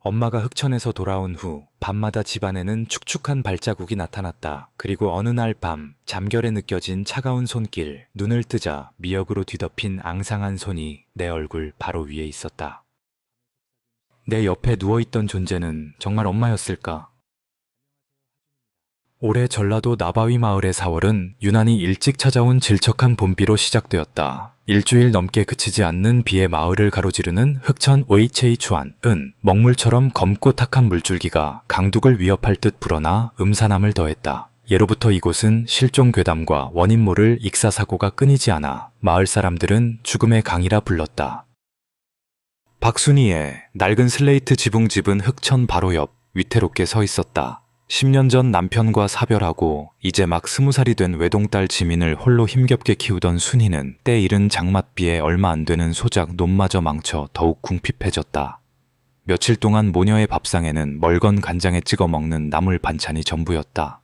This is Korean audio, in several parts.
엄마가 흑천에서 돌아온 후 밤마다 집안에는 축축한 발자국이 나타났다. 그리고 어느 날 밤 잠결에 느껴진 차가운 손길, 눈을 뜨자 미역으로 뒤덮인 앙상한 손이 내 얼굴 바로 위에 있었다. 내 옆에 누워있던 존재는 정말 엄마였을까? 올해 전라도 나바위 마을의 4월은 유난히 일찍 찾아온 질척한 봄비로 시작되었다. 일주일 넘게 그치지 않는 비에 마을을 가로지르는 흑천 웨이체이추안은 먹물처럼 검고 탁한 물줄기가 강둑을 위협할 듯 불어나 음산함을 더했다. 예로부터 이곳은 실종 괴담과 원인 모를 익사사고가 끊이지 않아 마을 사람들은 죽음의 강이라 불렀다. 박순이의 낡은 슬레이트 지붕집은 흑천 바로 옆 위태롭게 서 있었다. 10년 전 남편과 사별하고 이제 막 20살이 된 외동딸 지민을 홀로 힘겹게 키우던 순희는 때 이른 장맛비에 얼마 안 되는 소작 논마저 망쳐 더욱 궁핍해졌다. 며칠 동안 모녀의 밥상에는 멀건 간장에 찍어 먹는 나물 반찬이 전부였다.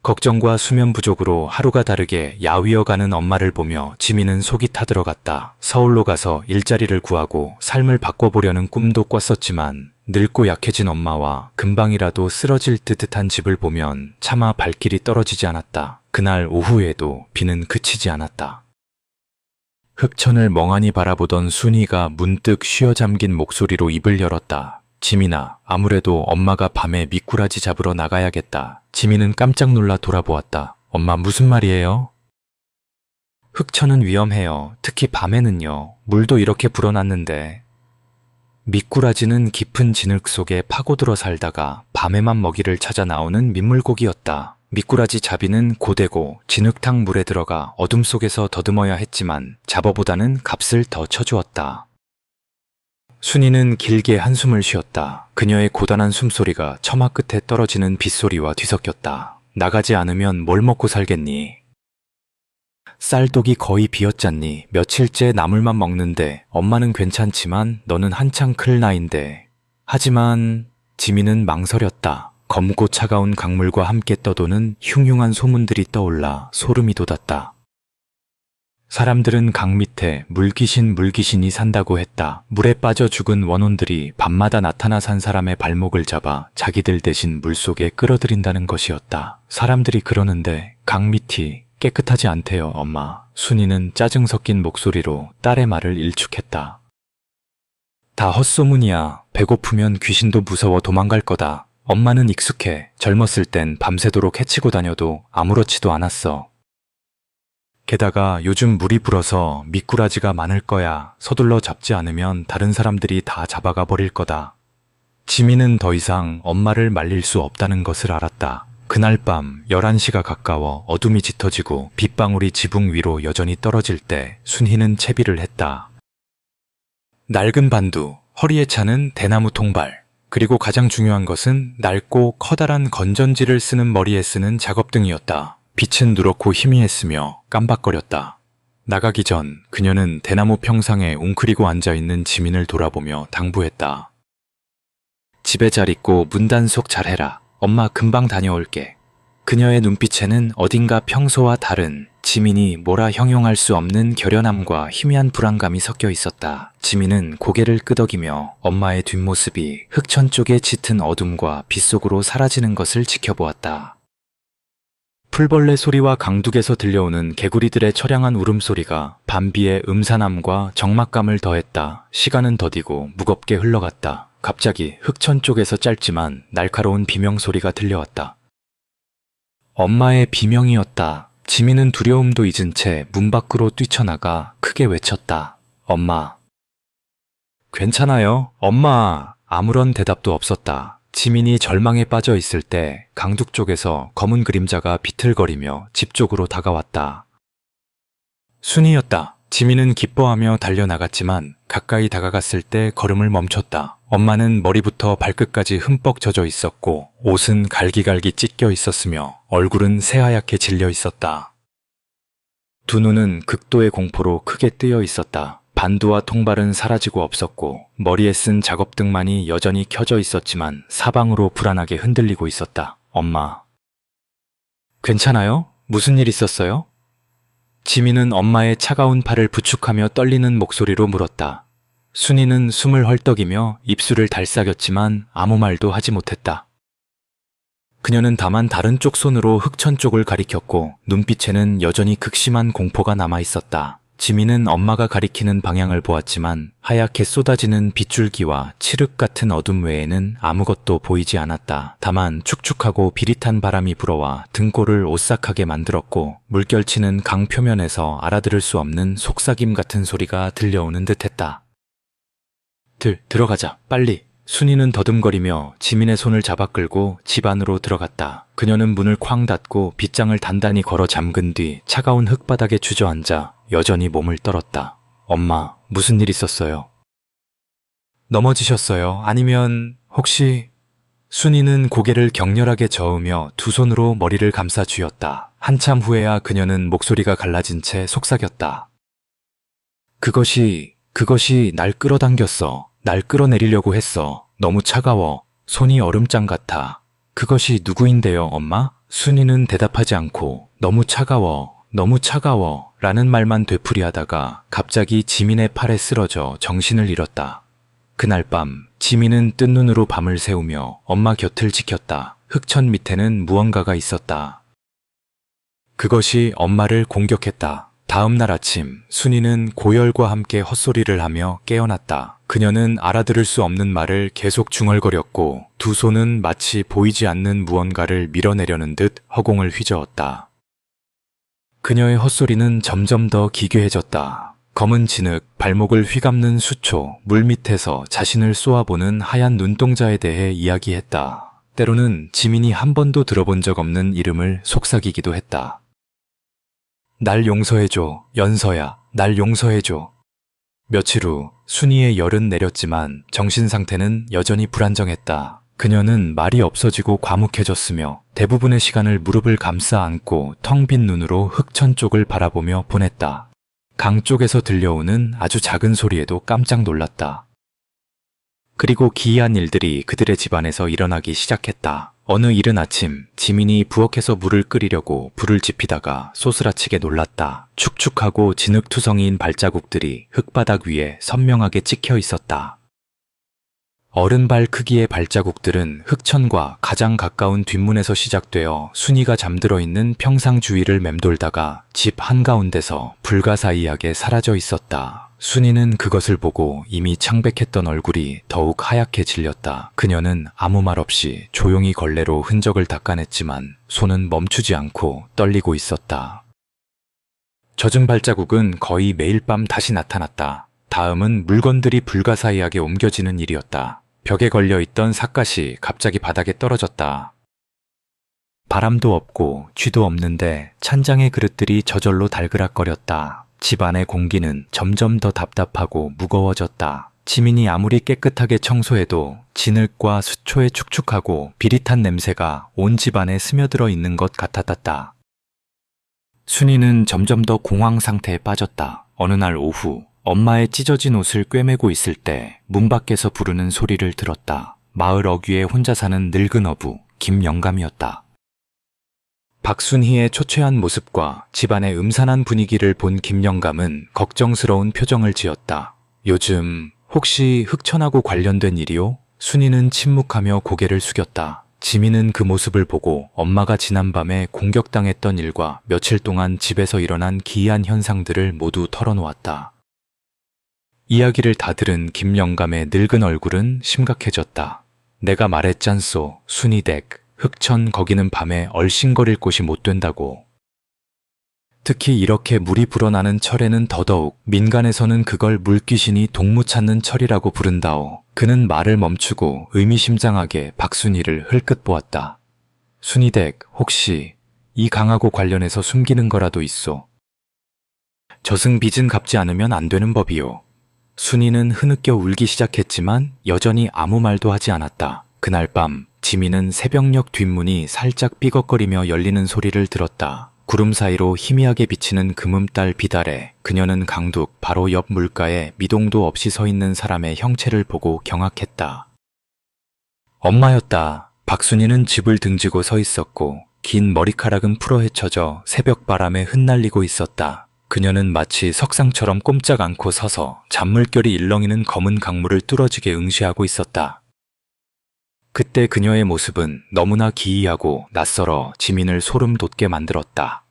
걱정과 수면 부족으로 하루가 다르게 야위어가는 엄마를 보며 지민은 속이 타들어갔다. 서울로 가서 일자리를 구하고 삶을 바꿔보려는 꿈도 꿨었지만 늙고 약해진 엄마와 금방이라도 쓰러질 듯한 집을 보면 차마 발길이 떨어지지 않았다. 그날 오후에도 비는 그치지 않았다. 흑천을 멍하니 바라보던 순이가 문득 쉬어잠긴 목소리로 입을 열었다. 지민아, 아무래도 엄마가 밤에 미꾸라지 잡으러 나가야겠다. 지민은 깜짝 놀라 돌아보았다. 엄마 무슨 말이에요? 흑천은 위험해요. 특히 밤에는요. 물도 이렇게 불어났는데. 미꾸라지는 깊은 진흙 속에 파고들어 살다가 밤에만 먹이를 찾아 나오는 민물고기였다. 미꾸라지 잡이는 고되고 진흙탕 물에 들어가 어둠 속에서 더듬어야 했지만 잡어보다는 값을 더 쳐주었다. 순이는 길게 한숨을 쉬었다. 그녀의 고단한 숨소리가 처마 끝에 떨어지는 빗소리와 뒤섞였다. 나가지 않으면 뭘 먹고 살겠니? 쌀독이 거의 비었잖니. 며칠째 나물만 먹는데 엄마는 괜찮지만 너는 한창 클 나이인데. 하지만 지민은 망설였다. 검고 차가운 강물과 함께 떠도는 흉흉한 소문들이 떠올라 소름이 돋았다. 사람들은 강 밑에 물귀신이 산다고 했다. 물에 빠져 죽은 원혼들이 밤마다 나타나 산 사람의 발목을 잡아 자기들 대신 물속에 끌어들인다는 것이었다. 사람들이 그러는데 강 밑이 깨끗하지 않대요, 엄마. 순이는 짜증 섞인 목소리로 딸의 말을 일축했다. 다 헛소문이야. 배고프면 귀신도 무서워 도망갈 거다. 엄마는 익숙해. 젊었을 땐 밤새도록 헤치고 다녀도 아무렇지도 않았어. 게다가 요즘 물이 불어서 미꾸라지가 많을 거야. 서둘러 잡지 않으면 다른 사람들이 다 잡아가 버릴 거다. 지민은 더 이상 엄마를 말릴 수 없다는 것을 알았다. 그날 밤 11시가 가까워 어둠이 짙어지고 빗방울이 지붕 위로 여전히 떨어질 때 순희는 채비를 했다. 낡은 반두, 허리에 차는 대나무 통발, 그리고 가장 중요한 것은 낡고 커다란 건전지를 쓰는 머리에 쓰는 작업등이었다. 빛은 누렇고 희미했으며 깜박거렸다. 나가기 전 그녀는 대나무 평상에 웅크리고 앉아있는 지민을 돌아보며 당부했다. 집에 잘 있고 문단속 잘해라. 엄마 금방 다녀올게. 그녀의 눈빛에는 어딘가 평소와 다른 지민이 뭐라 형용할 수 없는 결연함과 희미한 불안감이 섞여 있었다. 지민은 고개를 끄덕이며 엄마의 뒷모습이 흑천 쪽의 짙은 어둠과 빛 속으로 사라지는 것을 지켜보았다. 풀벌레 소리와 강둑에서 들려오는 개구리들의 처량한 울음소리가 밤비의 음산함과 적막감을 더했다. 시간은 더디고 무겁게 흘러갔다. 갑자기 흑천 쪽에서 짧지만 날카로운 비명소리가 들려왔다. 엄마의 비명이었다. 지민은 두려움도 잊은 채 문 밖으로 뛰쳐나가 크게 외쳤다. 엄마. 괜찮아요? 엄마. 아무런 대답도 없었다. 지민이 절망에 빠져 있을 때 강둑 쪽에서 검은 그림자가 비틀거리며 집 쪽으로 다가왔다. 순이었다. 지민은 기뻐하며 달려나갔지만 가까이 다가갔을 때 걸음을 멈췄다. 엄마는 머리부터 발끝까지 흠뻑 젖어 있었고 옷은 갈기갈기 찢겨 있었으며 얼굴은 새하얗게 질려 있었다. 두 눈은 극도의 공포로 크게 뜨여 있었다. 반두와 통발은 사라지고 없었고 머리에 쓴 작업등만이 여전히 켜져 있었지만 사방으로 불안하게 흔들리고 있었다. 엄마. 괜찮아요? 무슨 일 있었어요? 지민은 엄마의 차가운 팔을 부축하며 떨리는 목소리로 물었다. 순이는 숨을 헐떡이며 입술을 달싹였지만 아무 말도 하지 못했다. 그녀는 다만 다른 쪽 손으로 흑천 쪽을 가리켰고 눈빛에는 여전히 극심한 공포가 남아있었다. 지민은 엄마가 가리키는 방향을 보았지만 하얗게 쏟아지는 빗줄기와 칠흑 같은 어둠 외에는 아무것도 보이지 않았다. 다만 축축하고 비릿한 바람이 불어와 등골을 오싹하게 만들었고 물결치는 강 표면에서 알아들을 수 없는 속삭임 같은 소리가 들려오는 듯했다. 들어가자, 빨리. 순이는 더듬거리며 지민의 손을 잡아 끌고 집 안으로 들어갔다. 그녀는 문을 쾅 닫고 빗장을 단단히 걸어 잠근 뒤 차가운 흙바닥에 주저앉아 여전히 몸을 떨었다. 엄마, 무슨 일 있었어요? 넘어지셨어요? 아니면 혹시... 순이는 고개를 격렬하게 저으며 두 손으로 머리를 감싸 쥐었다. 한참 후에야 그녀는 목소리가 갈라진 채 속삭였다. 그것이 날 끌어당겼어. 날 끌어내리려고 했어. 너무 차가워. 손이 얼음장 같아. 그것이 누구인데요, 엄마? 순이는 대답하지 않고 너무 차가워 라는 말만 되풀이하다가 갑자기 지민의 팔에 쓰러져 정신을 잃었다. 그날 밤 지민은 뜬 눈으로 밤을 새우며 엄마 곁을 지켰다. 흑천 밑에는 무언가가 있었다. 그것이 엄마를 공격했다. 다음 날 아침 순이는 고열과 함께 헛소리를 하며 깨어났다. 그녀는 알아들을 수 없는 말을 계속 중얼거렸고 두 손은 마치 보이지 않는 무언가를 밀어내려는 듯 허공을 휘저었다. 그녀의 헛소리는 점점 더 기괴해졌다. 검은 진흙, 발목을 휘감는 수초, 물밑에서 자신을 쏘아보는 하얀 눈동자에 대해 이야기했다. 때로는 지민이 한 번도 들어본 적 없는 이름을 속삭이기도 했다. 날 용서해줘, 연서야. 날 용서해줘. 며칠 후 순이의 열은 내렸지만 정신 상태는 여전히 불안정했다. 그녀는 말이 없어지고 과묵해졌으며 대부분의 시간을 무릎을 감싸 안고 텅 빈 눈으로 흑천 쪽을 바라보며 보냈다. 강 쪽에서 들려오는 아주 작은 소리에도 깜짝 놀랐다. 그리고 기이한 일들이 그들의 집안에서 일어나기 시작했다. 어느 이른 아침 지민이 부엌에서 물을 끓이려고 불을 지피다가 소스라치게 놀랐다. 축축하고 진흙투성이인 발자국들이 흙바닥 위에 선명하게 찍혀 있었다. 어른발 크기의 발자국들은 흑천과 가장 가까운 뒷문에서 시작되어 순이가 잠들어 있는 평상 주위를 맴돌다가 집 한가운데서 불가사의하게 사라져 있었다. 순이는 그것을 보고 이미 창백했던 얼굴이 더욱 하얗게 질렸다. 그녀는 아무 말 없이 조용히 걸레로 흔적을 닦아냈지만 손은 멈추지 않고 떨리고 있었다. 젖은 발자국은 거의 매일 밤 다시 나타났다. 다음은 물건들이 불가사의하게 옮겨지는 일이었다. 벽에 걸려있던 삿갓이 갑자기 바닥에 떨어졌다. 바람도 없고 쥐도 없는데 찬장의 그릇들이 저절로 달그락거렸다. 집안의 공기는 점점 더 답답하고 무거워졌다. 지민이 아무리 깨끗하게 청소해도 진흙과 수초의 축축하고 비릿한 냄새가 온 집안에 스며들어 있는 것 같았다. 순이는 점점 더 공황 상태에 빠졌다. 어느 날 오후 엄마의 찢어진 옷을 꿰매고 있을 때 문 밖에서 부르는 소리를 들었다. 마을 어귀에 혼자 사는 늙은 어부 김영감이었다. 박순희의 초췌한 모습과 집안의 음산한 분위기를 본 김영감은 걱정스러운 표정을 지었다. 요즘 혹시 흑천하고 관련된 일이요? 순이는 침묵하며 고개를 숙였다. 지민은 그 모습을 보고 엄마가 지난밤에 공격당했던 일과 며칠 동안 집에서 일어난 기이한 현상들을 모두 털어놓았다. 이야기를 다 들은 김영감의 늙은 얼굴은 심각해졌다. 내가 말했잖소, 순이댁. 흑천 거기는 밤에 얼씬거릴 곳이 못 된다고. 특히 이렇게 물이 불어나는 철에는 더더욱 민간에서는 그걸 물귀신이 동무 찾는 철이라고 부른다오. 그는 말을 멈추고 의미심장하게 박순이를 흘끗 보았다. 순이댁 혹시 이 강하고 관련해서 숨기는 거라도 있소? 저승 빚은 갚지 않으면 안 되는 법이요. 순이는 흐느껴 울기 시작했지만 여전히 아무 말도 하지 않았다. 그날 밤 지민은 새벽녘 뒷문이 살짝 삐걱거리며 열리는 소리를 들었다. 구름 사이로 희미하게 비치는 금음달 빛 아래 그녀는 강둑 바로 옆 물가에 미동도 없이 서 있는 사람의 형체를 보고 경악했다. 엄마였다. 박순이는 집을 등지고 서 있었고 긴 머리카락은 풀어 헤쳐져 새벽 바람에 흩날리고 있었다. 그녀는 마치 석상처럼 꼼짝 않고 서서 잔물결이 일렁이는 검은 강물을 뚫어지게 응시하고 있었다. 그때 그녀의 모습은 너무나 기이하고 낯설어 지민을 소름 돋게 만들었다.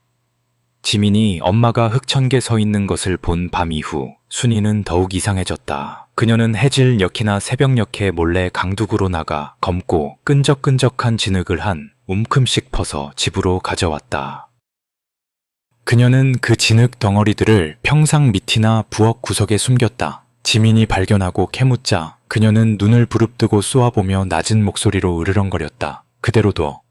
지민이 엄마가 흑천계 서 있는 것을 본 밤 이후 순이는 더욱 이상해졌다. 그녀는 해질녘이나 새벽녘에 몰래 강둑으로 나가 검고 끈적끈적한 진흙을 한 움큼씩 퍼서 집으로 가져왔다. 그녀는 그 진흙 덩어리들을 평상 밑이나 부엌 구석에 숨겼다. 지민이 발견하고 캐묻자 그녀는 눈을 부릅뜨고 쏘아보며 낮은 목소리로 으르렁거렸다. 그대로 둬.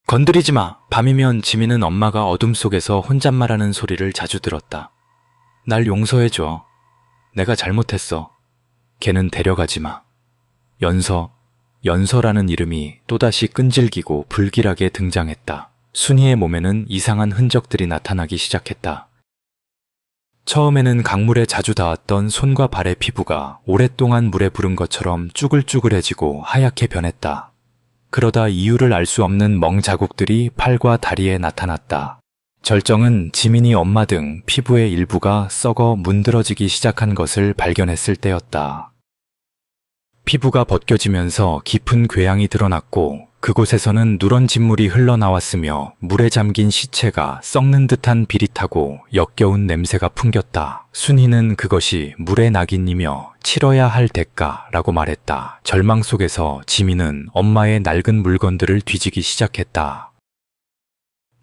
건드리지 마. 밤이면 지민은 엄마가 어둠 속에서 혼잣말하는 소리를 자주 들었다. 날 용서해줘. 내가 잘못했어. 걔는 데려가지 마. 연서라는 이름이 또다시 끈질기고 불길하게 등장했다. 순이의 몸에는 이상한 흔적들이 나타나기 시작했다. 처음에는 강물에 자주 닿았던 손과 발의 피부가 오랫동안 물에 부른 것처럼 쭈글쭈글해지고 하얗게 변했다. 그러다 이유를 알 수 없는 멍 자국들이 팔과 다리에 나타났다. 절정은 지민이 엄마 등 피부의 일부가 썩어 문드러지기 시작한 것을 발견했을 때였다. 피부가 벗겨지면서 깊은 궤양이 드러났고 그곳에서는 누런 진물이 흘러나왔으며 물에 잠긴 시체가 썩는 듯한 비릿하고 역겨운 냄새가 풍겼다. 순이는 그것이 물의 낙인이며 치러야 할 대가라고 말했다. 절망 속에서 지민은 엄마의 낡은 물건들을 뒤지기 시작했다.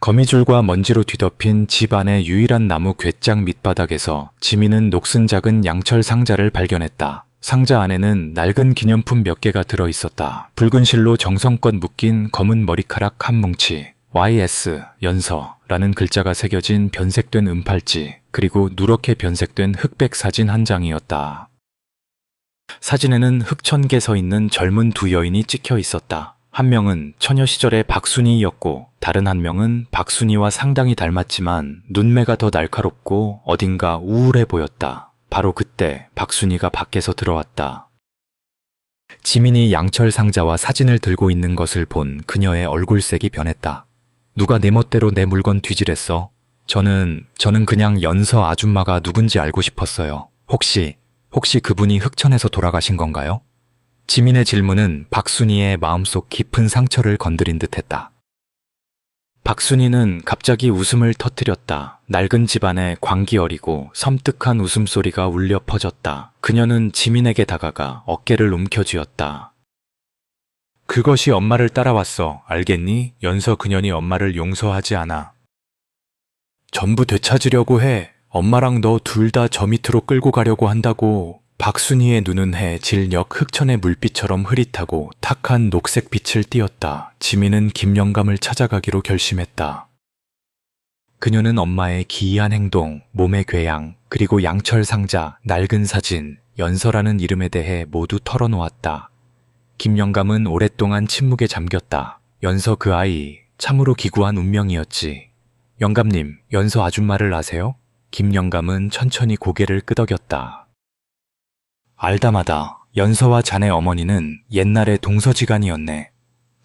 거미줄과 먼지로 뒤덮인 집 안의 유일한 나무 괴짝 밑바닥에서 지민은 녹슨 작은 양철 상자를 발견했다. 상자 안에는 낡은 기념품 몇 개가 들어있었다. 붉은 실로 정성껏 묶인 검은 머리카락 한 뭉치, YS, 연서라는 글자가 새겨진 변색된 은팔찌, 그리고 누렇게 변색된 흑백 사진 한 장이었다. 사진에는 흑천계 서 있는 젊은 두 여인이 찍혀 있었다. 한 명은 처녀 시절의 박순이였고 다른 한 명은 박순이와 상당히 닮았지만 눈매가 더 날카롭고 어딘가 우울해 보였다. 바로 그때 박순이가 밖에서 들어왔다. 지민이 양철 상자와 사진을 들고 있는 것을 본 그녀의 얼굴색이 변했다. 누가 내 멋대로 내 물건 뒤지랬어? 저는 그냥 연서 아줌마가 누군지 알고 싶었어요. 혹시 그분이 흑천에서 돌아가신 건가요? 지민의 질문은 박순이의 마음속 깊은 상처를 건드린 듯했다. 박순이는 갑자기 웃음을 터뜨렸다. 낡은 집안에 광기 어리고 섬뜩한 웃음소리가 울려 퍼졌다. 그녀는 지민에게 다가가 어깨를 움켜쥐었다. 그것이 엄마를 따라왔어. 알겠니? 연서 그년이 엄마를 용서하지 않아. 전부 되찾으려고 해. 엄마랑 너 둘 다 저 밑으로 끌고 가려고 한다고. 박순이의 눈은 해질녘 흑천의 물빛처럼 흐릿하고 탁한 녹색 빛을 띠었다. 지민은 김영감을 찾아가기로 결심했다. 그녀는 엄마의 기이한 행동, 몸의 궤양, 그리고 양철 상자, 낡은 사진, 연서라는 이름에 대해 모두 털어놓았다. 김영감은 오랫동안 침묵에 잠겼다. 연서 그 아이, 참으로 기구한 운명이었지. 영감님, 연서 아줌마를 아세요? 김영감은 천천히 고개를 끄덕였다. 알다마다 연서와 자네 어머니는 옛날의 동서지간이었네.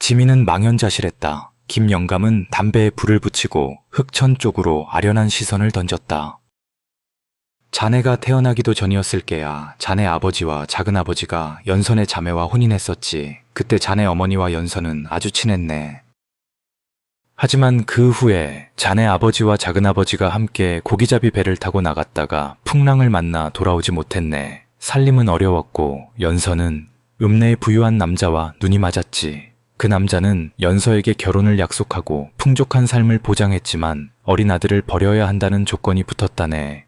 지민은 망연자실했다. 김영감은 담배에 불을 붙이고 흑천 쪽으로 아련한 시선을 던졌다. 자네가 태어나기도 전이었을 게야. 자네 아버지와 작은아버지가 연선의 자매와 혼인했었지. 그때 자네 어머니와 연선은 아주 친했네. 하지만 그 후에 자네 아버지와 작은아버지가 함께 고기잡이 배를 타고 나갔다가 풍랑을 만나 돌아오지 못했네. 살림은 어려웠고 연서는 읍내의 부유한 남자와 눈이 맞았지. 그 남자는 연서에게 결혼을 약속하고 풍족한 삶을 보장했지만 어린 아들을 버려야 한다는 조건이 붙었다네.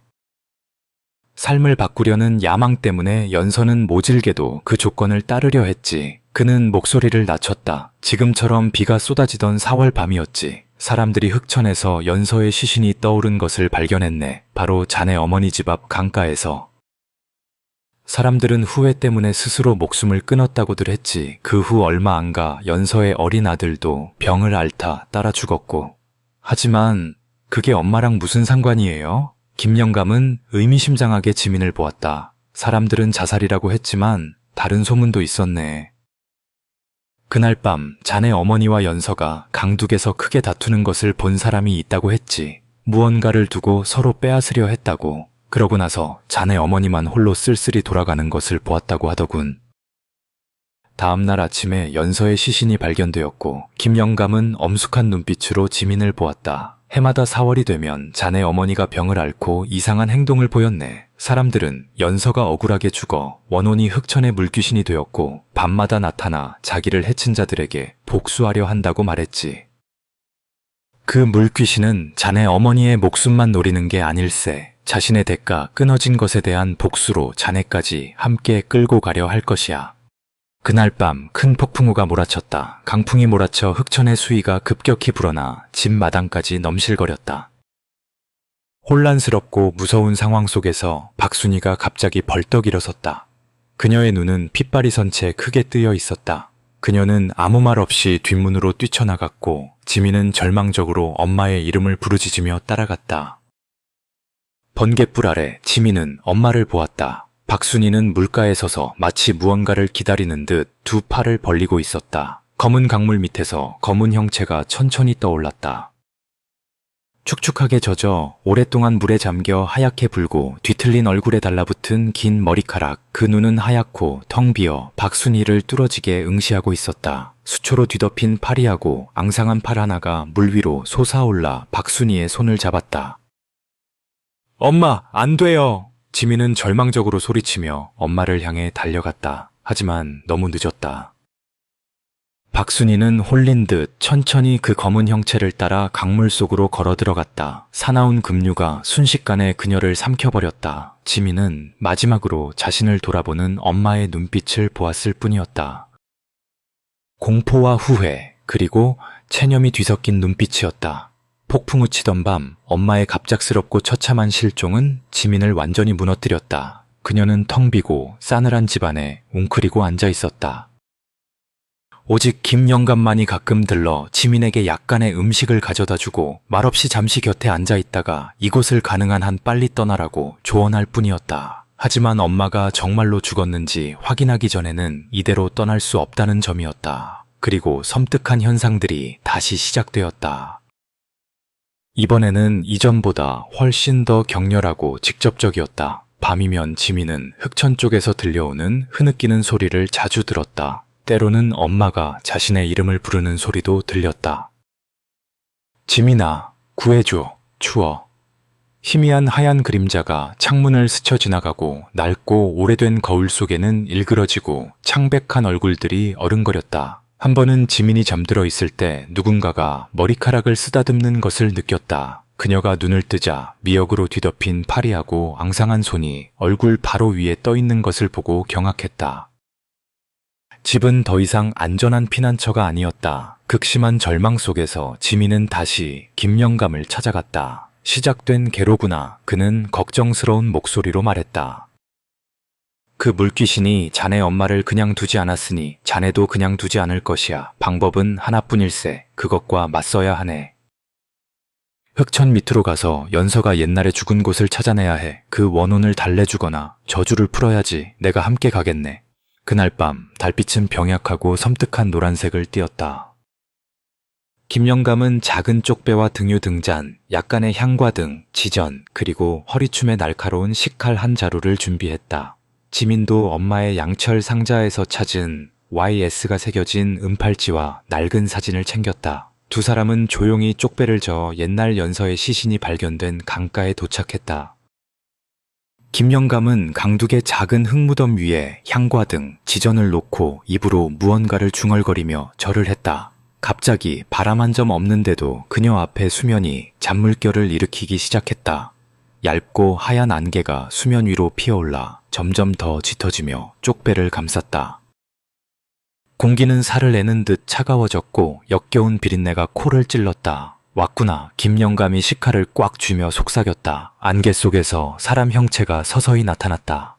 삶을 바꾸려는 야망 때문에 연서는 모질게도 그 조건을 따르려 했지. 그는 목소리를 낮췄다. 지금처럼 비가 쏟아지던 4월 밤이었지. 사람들이 흑천에서 연서의 시신이 떠오른 것을 발견했네. 바로 자네 어머니 집 앞 강가에서. 사람들은 후회 때문에 스스로 목숨을 끊었다고들 했지. 그 후 얼마 안 가 연서의 어린 아들도 병을 앓다 따라 죽었고. 하지만 그게 엄마랑 무슨 상관이에요? 김영감은 의미심장하게 지민을 보았다. 사람들은 자살이라고 했지만 다른 소문도 있었네. 그날 밤 자네 어머니와 연서가 강둑에서 크게 다투는 것을 본 사람이 있다고 했지. 무언가를 두고 서로 빼앗으려 했다고. 그러고 나서 자네 어머니만 홀로 쓸쓸히 돌아가는 것을 보았다고 하더군. 다음 날 아침에 연서의 시신이 발견되었고 김영감은 엄숙한 눈빛으로 지민을 보았다. 해마다 4월이 되면 자네 어머니가 병을 앓고 이상한 행동을 보였네. 사람들은 연서가 억울하게 죽어 원혼이 흑천의 물귀신이 되었고 밤마다 나타나 자기를 해친 자들에게 복수하려 한다고 말했지. 그 물귀신은 자네 어머니의 목숨만 노리는 게 아닐세. 자신의 대가 끊어진 것에 대한 복수로 자네까지 함께 끌고 가려 할 것이야. 그날 밤 큰 폭풍우가 몰아쳤다. 강풍이 몰아쳐 흑천의 수위가 급격히 불어나 집 마당까지 넘실거렸다. 혼란스럽고 무서운 상황 속에서 박순이가 갑자기 벌떡 일어섰다. 그녀의 눈은 핏발이 선 채 크게 뜨여 있었다. 그녀는 아무 말 없이 뒷문으로 뛰쳐나갔고 지민은 절망적으로 엄마의 이름을 부르짖으며 따라갔다. 번갯불 아래 지민은 엄마를 보았다. 박순이는 물가에 서서 마치 무언가를 기다리는 듯 두 팔을 벌리고 있었다. 검은 강물 밑에서 검은 형체가 천천히 떠올랐다. 축축하게 젖어 오랫동안 물에 잠겨 하얗게 불고 뒤틀린 얼굴에 달라붙은 긴 머리카락, 그 눈은 하얗고 텅 비어 박순이를 뚫어지게 응시하고 있었다. 수초로 뒤덮인 파리하고 앙상한 팔 하나가 물 위로 솟아올라 박순이의 손을 잡았다. 엄마, 안 돼요! 지민은 절망적으로 소리치며 엄마를 향해 달려갔다. 하지만 너무 늦었다. 박순이는 홀린 듯 천천히 그 검은 형체를 따라 강물 속으로 걸어 들어갔다. 사나운 급류가 순식간에 그녀를 삼켜버렸다. 지민은 마지막으로 자신을 돌아보는 엄마의 눈빛을 보았을 뿐이었다. 공포와 후회, 그리고 체념이 뒤섞인 눈빛이었다. 폭풍우 치던 밤 엄마의 갑작스럽고 처참한 실종은 지민을 완전히 무너뜨렸다. 그녀는 텅 비고 싸늘한 집안에 웅크리고 앉아 있었다. 오직 김영감만이 가끔 들러 지민에게 약간의 음식을 가져다 주고 말없이 잠시 곁에 앉아 있다가 이곳을 가능한 한 빨리 떠나라고 조언할 뿐이었다. 하지만 엄마가 정말로 죽었는지 확인하기 전에는 이대로 떠날 수 없다는 점이었다. 그리고 섬뜩한 현상들이 다시 시작되었다. 이번에는 이전보다 훨씬 더 격렬하고 직접적이었다. 밤이면 지민은 흑천 쪽에서 들려오는 흐느끼는 소리를 자주 들었다. 때로는 엄마가 자신의 이름을 부르는 소리도 들렸다. 지민아, 구해줘, 추워. 희미한 하얀 그림자가 창문을 스쳐 지나가고 낡고 오래된 거울 속에는 일그러지고 창백한 얼굴들이 어른거렸다. 한 번은 지민이 잠들어 있을 때 누군가가 머리카락을 쓰다듬는 것을 느꼈다. 그녀가 눈을 뜨자 미역으로 뒤덮인 파리하고 앙상한 손이 얼굴 바로 위에 떠 있는 것을 보고 경악했다. 집은 더 이상 안전한 피난처가 아니었다. 극심한 절망 속에서 지민은 다시 김영감을 찾아갔다. 시작된 괴로구나. 그는 걱정스러운 목소리로 말했다. 그 물귀신이 자네 엄마를 그냥 두지 않았으니 자네도 그냥 두지 않을 것이야. 방법은 하나뿐일세. 그것과 맞서야 하네. 흑천 밑으로 가서 연서가 옛날에 죽은 곳을 찾아내야 해. 그 원혼을 달래주거나 저주를 풀어야지. 내가 함께 가겠네. 그날 밤 달빛은 병약하고 섬뜩한 노란색을 띠었다. 김영감은 작은 쪽배와 등유 등잔, 약간의 향과등, 지전, 그리고 허리춤에 날카로운 식칼 한 자루를 준비했다. 지민도 엄마의 양철 상자에서 찾은 YS가 새겨진 은팔찌와 낡은 사진을 챙겼다. 두 사람은 조용히 쪽배를 저어 옛날 연서의 시신이 발견된 강가에 도착했다. 김영감은 강둑의 작은 흙무덤 위에 향과 등 지전을 놓고 입으로 무언가를 중얼거리며 절을 했다. 갑자기 바람 한 점 없는데도 그녀 앞에 수면이 잔물결을 일으키기 시작했다. 얇고 하얀 안개가 수면 위로 피어올라 점점 더 짙어지며 쪽배를 감쌌다. 공기는 살을 내는 듯 차가워졌고 역겨운 비린내가 코를 찔렀다. 왔구나. 김영감이 식칼을 꽉 쥐며 속삭였다. 안개 속에서 사람 형체가 서서히 나타났다.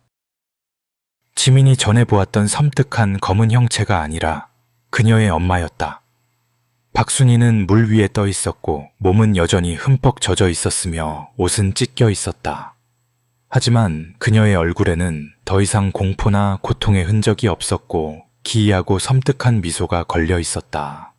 지민이 전에 보았던 섬뜩한 검은 형체가 아니라 그녀의 엄마였다. 박순이는 물 위에 떠 있었고 몸은 여전히 흠뻑 젖어 있었으며 옷은 찢겨 있었다. 하지만 그녀의 얼굴에는 더 이상 공포나 고통의 흔적이 없었고 기이하고 섬뜩한 미소가 걸려 있었다.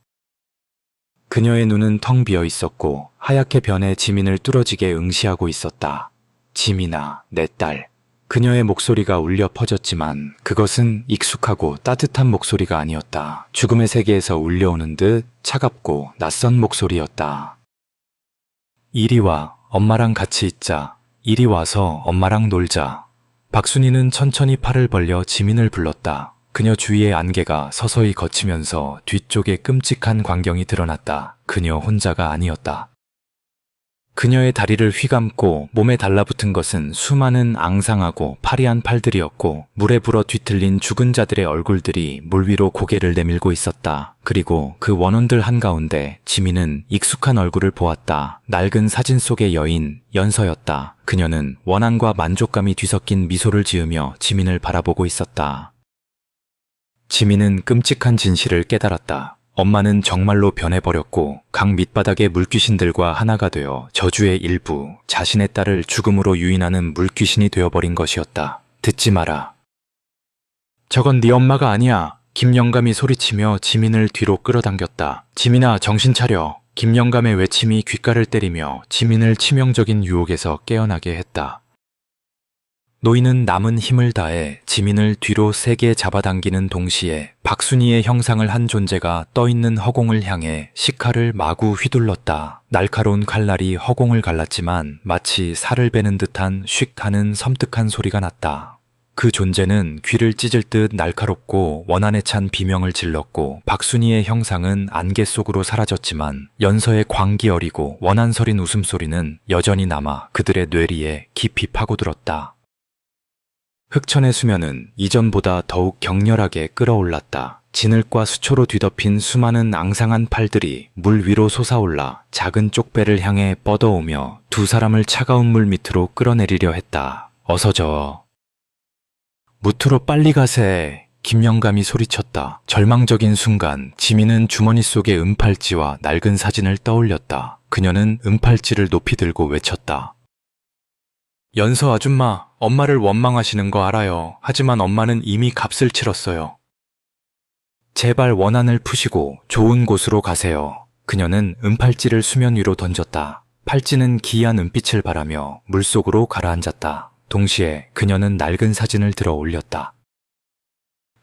그녀의 눈은 텅 비어 있었고 하얗게 변해 지민을 뚫어지게 응시하고 있었다. 지민아, 내 딸. 그녀의 목소리가 울려 퍼졌지만 그것은 익숙하고 따뜻한 목소리가 아니었다. 죽음의 세계에서 울려오는 듯 차갑고 낯선 목소리였다. 이리 와, 엄마랑 같이 있자. 이리 와서 엄마랑 놀자. 박순이는 천천히 팔을 벌려 지민을 불렀다. 그녀 주위의 안개가 서서히 걷히면서 뒤쪽에 끔찍한 광경이 드러났다. 그녀 혼자가 아니었다. 그녀의 다리를 휘감고 몸에 달라붙은 것은 수많은 앙상하고 파리한 팔들이었고 물에 불어 뒤틀린 죽은 자들의 얼굴들이 물 위로 고개를 내밀고 있었다. 그리고 그 원혼들 한가운데 지민은 익숙한 얼굴을 보았다. 낡은 사진 속의 여인 연서였다. 그녀는 원한과 만족감이 뒤섞인 미소를 지으며 지민을 바라보고 있었다. 지민은 끔찍한 진실을 깨달았다. 엄마는 정말로 변해버렸고 강 밑바닥의 물귀신들과 하나가 되어 저주의 일부, 자신의 딸을 죽음으로 유인하는 물귀신이 되어버린 것이었다. 듣지 마라. 저건 네 엄마가 아니야. 김영감이 소리치며 지민을 뒤로 끌어당겼다. 지민아, 정신 차려. 김영감의 외침이 귓가를 때리며 지민을 치명적인 유혹에서 깨어나게 했다. 노인은 남은 힘을 다해 지민을 뒤로 세게 잡아당기는 동시에 박순이의 형상을 한 존재가 떠있는 허공을 향해 식칼을 마구 휘둘렀다. 날카로운 칼날이 허공을 갈랐지만 마치 살을 베는 듯한 쉭 하는 섬뜩한 소리가 났다. 그 존재는 귀를 찢을 듯 날카롭고 원한에 찬 비명을 질렀고 박순이의 형상은 안개 속으로 사라졌지만 연서의 광기 어리고 원한서린 웃음소리는 여전히 남아 그들의 뇌리에 깊이 파고들었다. 흑천의 수면은 이전보다 더욱 격렬하게 끓어올랐다. 진흙과 수초로 뒤덮인 수많은 앙상한 팔들이 물 위로 솟아올라 작은 쪽배를 향해 뻗어오며 두 사람을 차가운 물 밑으로 끌어내리려 했다. 어서 저어. 무트로 빨리 가세. 김영감이 소리쳤다. 절망적인 순간 지민은 주머니 속의 은팔찌와 낡은 사진을 떠올렸다. 그녀는 은팔찌를 높이 들고 외쳤다. 연서 아줌마, 엄마를 원망하시는 거 알아요. 하지만 엄마는 이미 값을 치렀어요. 제발 원한을 푸시고 좋은 곳으로 가세요. 그녀는 은팔찌를 수면 위로 던졌다. 팔찌는 기이한 은빛을 바라며 물속으로 가라앉았다. 동시에 그녀는 낡은 사진을 들어 올렸다.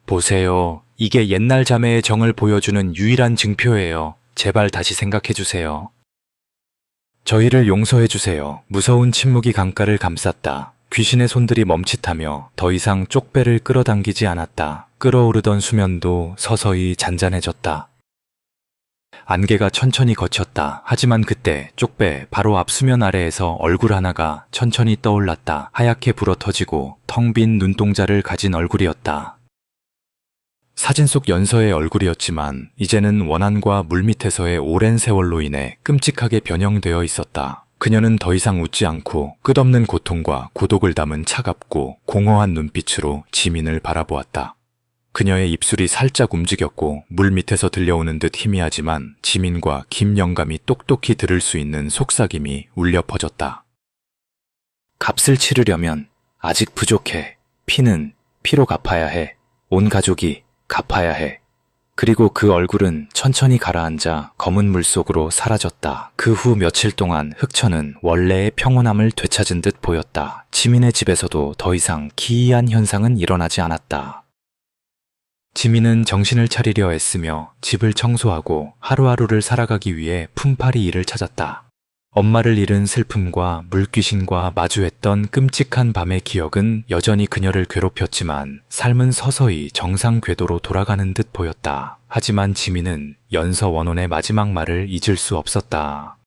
보세요. 이게 옛날 자매의 정을 보여주는 유일한 증표예요. 제발 다시 생각해 주세요. 저희를 용서해 주세요. 무서운 침묵이 강가를 감쌌다. 귀신의 손들이 멈칫하며 더 이상 쪽배를 끌어당기지 않았다. 끓어오르던 수면도 서서히 잔잔해졌다. 안개가 천천히 걷혔다. 하지만 그때 쪽배 바로 앞 수면 아래에서 얼굴 하나가 천천히 떠올랐다. 하얗게 불어터지고 텅 빈 눈동자를 가진 얼굴이었다. 사진 속 연서의 얼굴이었지만 이제는 원한과 물밑에서의 오랜 세월로 인해 끔찍하게 변형되어 있었다. 그녀는 더 이상 웃지 않고 끝없는 고통과 고독을 담은 차갑고 공허한 눈빛으로 지민을 바라보았다. 그녀의 입술이 살짝 움직였고 물밑에서 들려오는 듯 희미하지만 지민과 김영감이 똑똑히 들을 수 있는 속삭임이 울려 퍼졌다. 값을 치르려면 아직 부족해. 피는 피로 갚아야 해. 온 가족이 갚아야 해. 그리고 그 얼굴은 천천히 가라앉아 검은 물 속으로 사라졌다. 그 후 며칠 동안 흑천은 원래의 평온함을 되찾은 듯 보였다. 지민의 집에서도 더 이상 기이한 현상은 일어나지 않았다. 지민은 정신을 차리려 애쓰며 집을 청소하고 하루하루를 살아가기 위해 품팔이 일을 찾았다. 엄마를 잃은 슬픔과 물귀신과 마주했던 끔찍한 밤의 기억은 여전히 그녀를 괴롭혔지만 삶은 서서히 정상 궤도로 돌아가는 듯 보였다. 하지만 지민은 연서 원혼의 마지막 말을 잊을 수 없었다.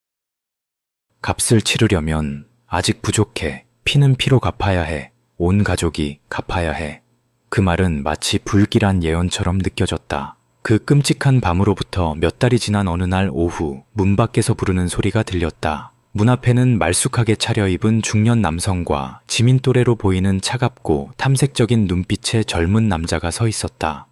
값을 치르려면 아직 부족해. 피는 피로 갚아야 해. 온 가족이 갚아야 해. 그 말은 마치 불길한 예언처럼 느껴졌다. 그 끔찍한 밤으로부터 몇 달이 지난 어느 날 오후 문 밖에서 부르는 소리가 들렸다. 문 앞에는 말쑥하게 차려입은 중년 남성과 지민 또래로 보이는 차갑고 탐색적인 눈빛의 젊은 남자가 서 있었다.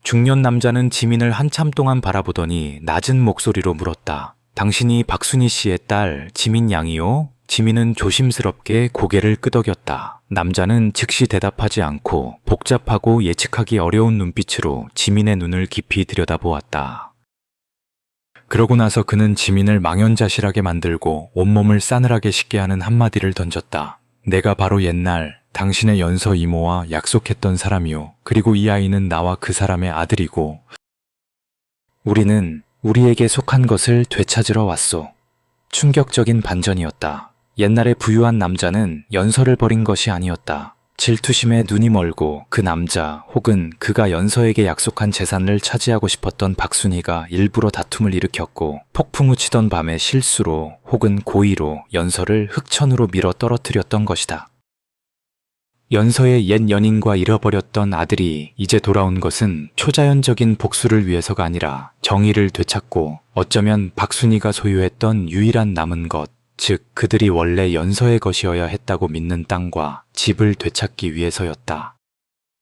중년 남자는 지민을 한참 동안 바라보더니 낮은 목소리로 물었다. 당신이 박순희 씨의 딸 지민 양이요? 지민은 조심스럽게 고개를 끄덕였다. 남자는 즉시 대답하지 않고 복잡하고 예측하기 어려운 눈빛으로 지민의 눈을 깊이 들여다보았다. 그러고 나서 그는 지민을 망연자실하게 만들고 온몸을 싸늘하게 식게 하는 한마디를 던졌다. 내가 바로 옛날 당신의 연서 이모와 약속했던 사람이요. 그리고 이 아이는 나와 그 사람의 아들이고 우리는 우리에게 속한 것을 되찾으러 왔소. 충격적인 반전이었다. 옛날에 부유한 남자는 연서를 버린 것이 아니었다. 질투심에 눈이 멀고 그 남자 혹은 그가 연서에게 약속한 재산을 차지하고 싶었던 박순희가 일부러 다툼을 일으켰고 폭풍우 치던 밤에 실수로 혹은 고의로 연서를 흑천으로 밀어 떨어뜨렸던 것이다. 연서의 옛 연인과 잃어버렸던 아들이 이제 돌아온 것은 초자연적인 복수를 위해서가 아니라 정의를 되찾고 어쩌면 박순희가 소유했던 유일한 남은 것, 즉 그들이 원래 연서의 것이어야 했다고 믿는 땅과 집을 되찾기 위해서였다.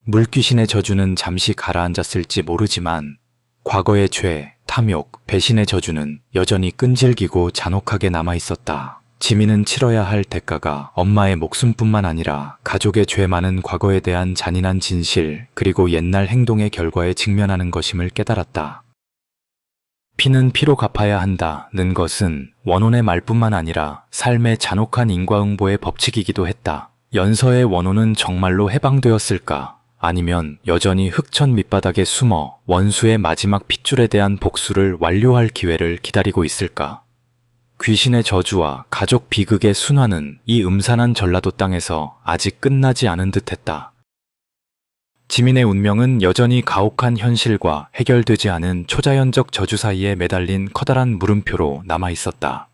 물귀신의 저주는 잠시 가라앉았을지 모르지만 과거의 죄, 탐욕, 배신의 저주는 여전히 끈질기고 잔혹하게 남아있었다. 지민은 치러야 할 대가가 엄마의 목숨뿐만 아니라 가족의 죄 많은 과거에 대한 잔인한 진실 그리고 옛날 행동의 결과에 직면하는 것임을 깨달았다. 피는 피로 갚아야 한다는 것은 원혼의 말뿐만 아니라 삶의 잔혹한 인과응보의 법칙이기도 했다. 연서의 원혼은 정말로 해방되었을까? 아니면 여전히 흑천 밑바닥에 숨어 원수의 마지막 핏줄에 대한 복수를 완료할 기회를 기다리고 있을까? 귀신의 저주와 가족 비극의 순환은 이 음산한 전라도 땅에서 아직 끝나지 않은 듯했다. 지민의 운명은 여전히 가혹한 현실과 해결되지 않은 초자연적 저주 사이에 매달린 커다란 물음표로 남아있었다.